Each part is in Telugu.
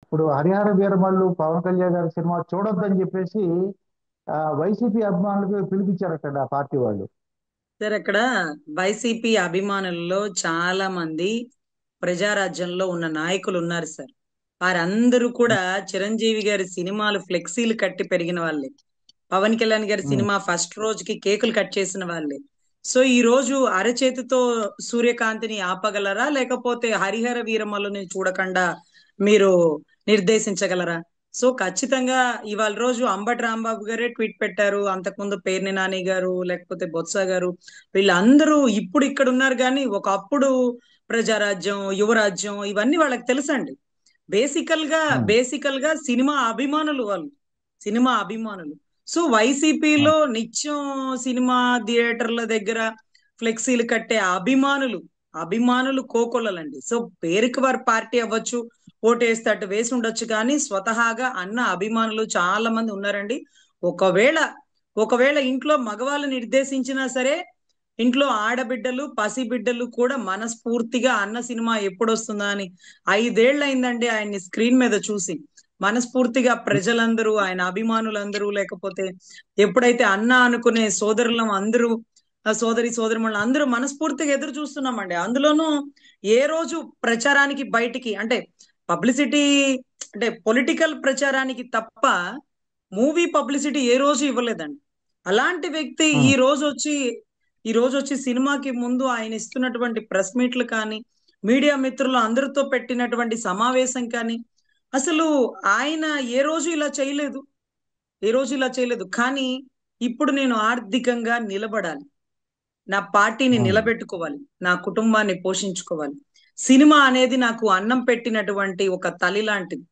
ఇప్పుడు హరిహర వీరమల్లు పవన్ కళ్యాణ్ గారి సినిమా చూడొద్దని చెప్పేసి వైసీపీ అభిమానులకు పిలిపించారట ఆ పార్టీ వాళ్ళు. సార్ అక్కడ వైసీపీ అభిమానుల్లో చాలా మంది ప్రజారాజ్యంలో ఉన్న నాయకులు ఉన్నారు సార్. వారందరూ కూడా చిరంజీవి గారి సినిమాలు ఫ్లెక్సీలు కట్టి పెరిగిన వాళ్ళే. పవన్ కళ్యాణ్ గారి ఉమ్, సినిమా ఫస్ట్ రోజుకి కేకులు కట్ చేసిన వాళ్ళే. సో ఈ రోజు అరచేతితో సూర్యకాంతిని ఆపగలరా, లేకపోతే హరిహర వీరమల్లుని చూడకుండా మీరు నిర్దేశించగలరా? సో ఖచ్చితంగా ఇవాళ రోజు అంబటి రాంబాబు గారే ట్వీట్ పెట్టారు, అంతకుముందు పేర్ని నాని గారు, లేకపోతే బొత్స గారు, వీళ్ళందరూ ఇప్పుడు ఇక్కడ ఉన్నారు. కానీ ఒకప్పుడు ప్రజారాజ్యం, యువరాజ్యం ఇవన్నీ వాళ్ళకి తెలుసండి. బేసికల్ గా ఉమ్, బేసికల్ గా సినిమా అభిమానులు వాళ్ళు, సినిమా అభిమానులు. సో అవును. వైసీపీలో నిత్యం సినిమా థియేటర్ల దగ్గర ఫ్లెక్సీలు కట్టే అభిమానులు, అభిమానులు కోకొల్లలండి. సో పేరుకి వారి పార్టీ అవ్వచ్చు, ఓటేస్తే అటు వేసి ఉండొచ్చు, కానీ స్వతహాగా అన్న అభిమానులు చాలా మంది ఉన్నారండి. ఒకవేళ ఒకవేళ ఇంట్లో మగవాళ్ళు నిర్దేశించినా సరే, ఇంట్లో ఆడబిడ్డలు, పసిబిడ్డలు కూడా మనస్ఫూర్తిగా అన్న సినిమా ఎప్పుడు వస్తుందా అని 5 ఏళ్ళు అయిందండి ఆయన్ని స్క్రీన్ మీద చూసి. మనస్ఫూర్తిగా ప్రజలందరూ, ఆయన అభిమానులందరూ, లేకపోతే ఎప్పుడైతే అన్న అనుకునే సోదరులం అందరూ, ఆ సోదరి సోదరిమణులు అందరూ మనస్ఫూర్తిగా ఎదురు చూస్తున్నామండి. అందులోనూ ఏ రోజు ప్రచారానికి బయటికి అంటే పబ్లిసిటీ, అంటే పొలిటికల్ ప్రచారానికి తప్ప మూవీ పబ్లిసిటీ ఏ రోజు ఇవ్వలేదండి. అలాంటి వ్యక్తి ఉమ్, ఈ రోజు వచ్చి సినిమాకి ముందు ఆయన ఇస్తున్నటువంటి ప్రెస్ మీట్లు కానీ, మీడియా మిత్రులు అందరితో పెట్టినటువంటి సమావేశం కానీ, అసలు ఆయన ఏ రోజు ఇలా చేయలేదు, ఏ రోజు ఇలా చేయలేదు. కానీ ఇప్పుడు నేను ఆర్థికంగా నిలబడాలి, నా పార్టీని ఉమ్, నిలబెట్టుకోవాలి, నా కుటుంబాన్ని పోషించుకోవాలి. సినిమా అనేది నాకు అన్నం పెట్టినటువంటి ఒక తల్లి లాంటిది.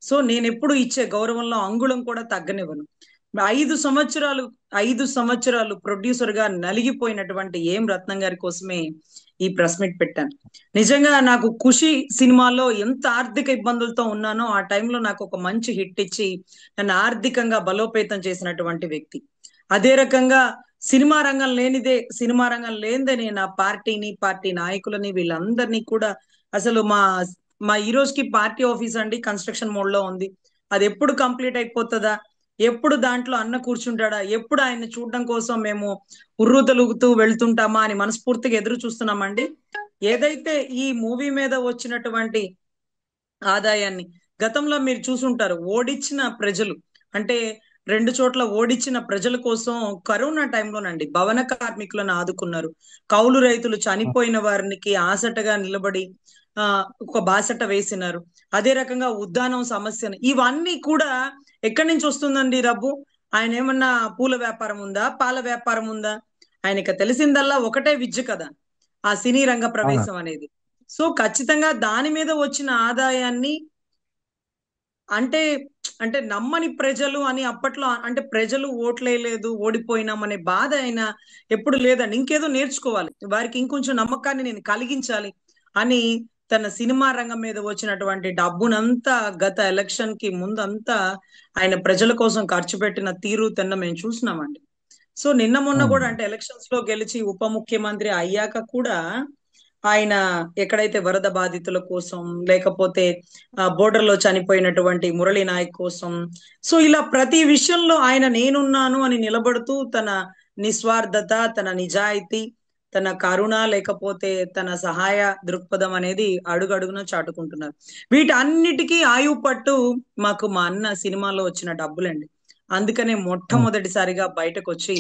సో నేను ఎప్పుడు ఇచ్చే గౌరవంలో అంగుళం కూడా తగ్గనివ్వను. 5 సంవత్సరాలు 5 సంవత్సరాలు ప్రొడ్యూసర్ గా నలిగిపోయినటువంటి ఏం రత్నం గారి కోసమే ఈ ప్రెస్ మీట్ పెట్టాను. నిజంగా నాకు ఖుషి సినిమాలో ఎంత ఆర్థిక ఇబ్బందులతో ఉన్నానో ఆ టైంలో నాకు ఒక మంచి హిట్ ఇచ్చి నన్ను ఆర్థికంగా బలోపేతం చేసినటువంటి వ్యక్తి. అదే రకంగా సినిమా రంగం లేనిదే నేను ఆ పార్టీని, పార్టీ నాయకులని, వీళ్ళందరినీ కూడా అసలు మా మా ఈ రోజుకి పార్టీ ఆఫీస్ అండి కన్స్ట్రక్షన్ మోడ్ లో ఉంది. అది ఎప్పుడు కంప్లీట్ అయిపోతుందా, ఎప్పుడు దాంట్లో అన్న కూర్చుంటాడా, ఎప్పుడు ఆయన చూడడం కోసం మేము ఉర్రూతలూగుతూ వెళ్తుంటామా అని మనస్ఫూర్తిగా ఎదురు చూస్తున్నామండి. ఏదైతే ఈ మూవీ మీద వచ్చినటువంటి ఆదాయాన్ని గతంలో మీరు చూసుంటారు, ఓడించిన ప్రజలు అంటే 2 చోట్ల ఓడించిన ప్రజల కోసం కరోనా టైంలోనండి భవన కార్మికులను ఆదుకున్నారు. కౌలు రైతులు ఉమ్, చనిపోయిన వారికి ఆసటగా నిలబడి ఆ ఒక బాసట వేసినారు. అదే రకంగా ఉద్దానం సమస్యను, ఇవన్నీ కూడా ఎక్కడి నుంచి వస్తుందండి డబ్బు? ఆయన ఏమన్నా పూల వ్యాపారం ఉందా, పాల వ్యాపారం ఉందా? ఆయనకి తెలిసిందల్లా ఒకటే విద్య కదా, ఆ సినీ రంగ అవును. ప్రవేశం అనేది. సో ఖచ్చితంగా దాని మీద వచ్చిన ఆదాయాన్ని అంటే అంటే నమ్మని ప్రజలు అని అప్పట్లో, అంటే ప్రజలు ఓట్లేయలేదు, ఓడిపోయినాం అనే బాధ అయినా ఎప్పుడు లేదండి. ఇంకేదో నేర్చుకోవాలి, వారికి ఇంకొంచెం నమ్మకాన్ని నేను కలిగించాలి అని తన సినిమా రంగం మీద వచ్చినటువంటి డబ్బునంతా గత ఎలక్షన్ కి ముందంతా ఆయన ప్రజల కోసం ఖర్చు పెట్టిన తీరు తెన్న మేము చూసినామండి. సో నిన్న మొన్న ఉమ్, కూడా అంటే ఎలక్షన్స్ లో గెలిచి ఉప ముఖ్యమంత్రి అయ్యాక కూడా ఆయన ఎక్కడైతే వరద బాధితుల కోసం, లేకపోతే బోర్డర్ లో చనిపోయినటువంటి మురళీ నాయక్ కోసం, సో ఇలా ప్రతి విషయంలో ఆయన నేనున్నాను అని నిలబడుతూ తన నిస్వార్థత, తన నిజాయితీ, తన కరుణ, లేకపోతే తన సహాయ దృక్పథం అనేది అడుగడుగున చాటుకుంటున్నారు. వీటన్నిటికీ ఆయువు పట్టు మాకు మా అన్న సినిమాలో వచ్చిన డబ్బులండి. అందుకనే ఉమ్, మొట్టమొదటిసారిగా బయటకు వచ్చి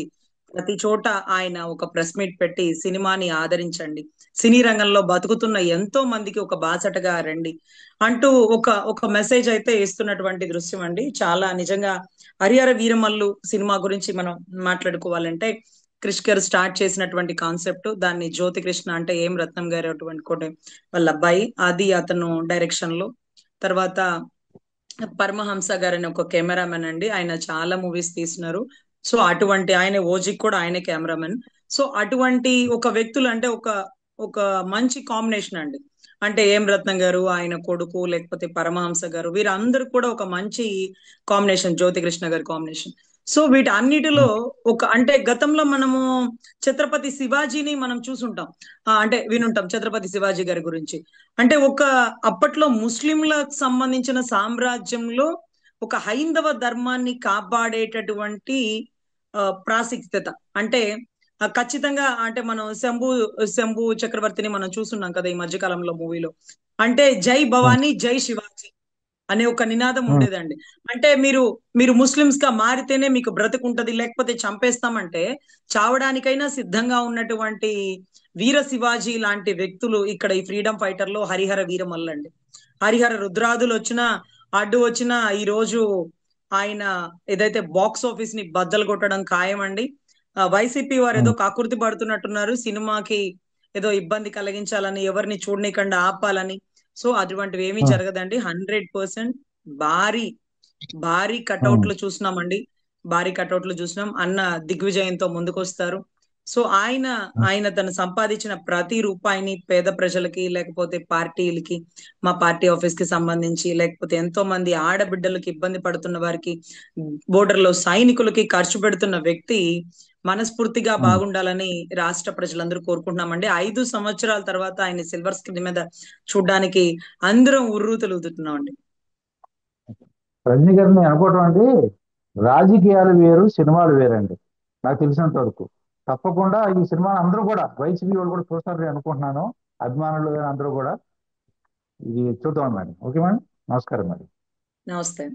ప్రతి చోట ఆయన ఒక ప్రెస్ మీట్ పెట్టి సినిమాని ఆదరించండి, సినీ రంగంలో బతుకుతున్న ఎంతో మందికి ఒక బాసటగా రండి అంటూ ఒక ఒక మెసేజ్ అయితే ఇస్తున్నటువంటి దృశ్యం అండి. చాలా నిజంగా హరిహర వీరమల్లు సినిమా గురించి మనం మాట్లాడుకోవాలంటే, క్రిష్ గారు స్టార్ట్ చేసినటువంటి కాన్సెప్ట్, దాన్ని జ్యోతి కృష్ణ అంటే ఏం రత్నం గారు అటువంటి కూడా వాళ్ళ అబ్బాయి, అది అతను డైరెక్షన్ లో. తర్వాత పరమహంస గారు అని ఒక కెమెరామెన్ అండి, ఆయన చాలా మూవీస్ తీసినారు. సో అటువంటి ఆయన ఓజీ కూడా ఆయన కెమెరామెన్. సో అటువంటి ఒక వ్యక్తులు అంటే ఒక ఒక మంచి కాంబినేషన్ అండి. అంటే ఏం రత్నం గారు, ఆయన కొడుకు, లేకపోతే పరమహంస గారు, వీరందరూ కూడా ఒక మంచి కాంబినేషన్, జ్యోతి కృష్ణ గారి కాంబినేషన్. సో వీటన్నిటిలో ఒక అంటే గతంలో మనము ఛత్రపతి శివాజీని మనం చూసుంటాం, అంటే వినుంటాం ఛత్రపతి శివాజీ గారి గురించి. అంటే ఒక అప్పట్లో ముస్లింలకు సంబంధించిన సామ్రాజ్యంలో ఒక హైందవ ధర్మాన్ని కాపాడేటటువంటి ప్రాశస్త్యత అంటే ఖచ్చితంగా అంటే మనం శంభు చక్రవర్తిని మనం చూస్తున్నాం కదా ఈ మధ్యకాలంలో మూవీలో. అంటే జై భవానీ జై శివాజీ అనే ఒక నినాదం ఉండేదండి. అంటే మీరు మీరు ముస్లిమ్స్ గా మారితేనే మీకు బ్రతుకుంటది, లేకపోతే చంపేస్తామంటే చావడానికైనా సిద్ధంగా ఉన్నటువంటి వీర శివాజీ లాంటి వ్యక్తులు ఇక్కడ ఈ ఫ్రీడమ్ ఫైటర్ లో హరిహర వీరమల్లండి. హరిహర రుద్రాదులు వచ్చినా అడ్డు వచ్చినా ఈ రోజు ఆయన ఏదైతే బాక్స్ ఆఫీస్ ని బద్దలు కొట్టడం ఖాయమండి. వైసీపీ వారు ఏదో కాకుర్తి పడుతున్నట్టున్నారు సినిమాకి ఏదో ఇబ్బంది కలిగించాలని, ఎవరిని చూడనీకుండా ఆపాలని. సో అటువంటివి ఏమీ జరగదండి. 100% భారీ భారీ కటౌట్లు చూసినామండి. భారీ కటౌట్లు చూసినాం. అన్న దిగ్విజయంతో ముందుకొస్తారు. సో ఆయన ఆయన తను సంపాదించిన ప్రతి రూపాయిని పేద ప్రజలకి, లేకపోతే పార్టీలకి, మా పార్టీ ఆఫీస్ కి సంబంధించి, లేకపోతే ఎంతో మంది ఆడబిడ్డలకి ఇబ్బంది పడుతున్న వారికి, బోర్డర్ లో సైనికులకి ఖర్చు పెడుతున్న వ్యక్తి మనస్ఫూర్తిగా బాగుండాలని రాష్ట్ర ప్రజలందరూ కోరుకుంటున్నామండి. 5 సంవత్సరాల తర్వాత ఆయన సిల్వర్ స్క్రీన్ మీద చూడడానికి అందరం ఉర్రూతలూగుతున్నామండి. రజనీ గారిని అనుకోవటం అండి, రాజకీయాలు వేరు, సినిమాలు వేరండి నాకు తెలిసినంత వరకు. తప్పకుండా ఈ సినిమాని అందరూ కూడా వైసీపీ వాళ్ళు కూడా చూస్తారని అనుకుంటున్నాను, అభిమానులు అందరూ కూడా. ఇది చూద్దాం మేడం. ఓకే మేడం, నమస్కారం మేడం. నమస్తే.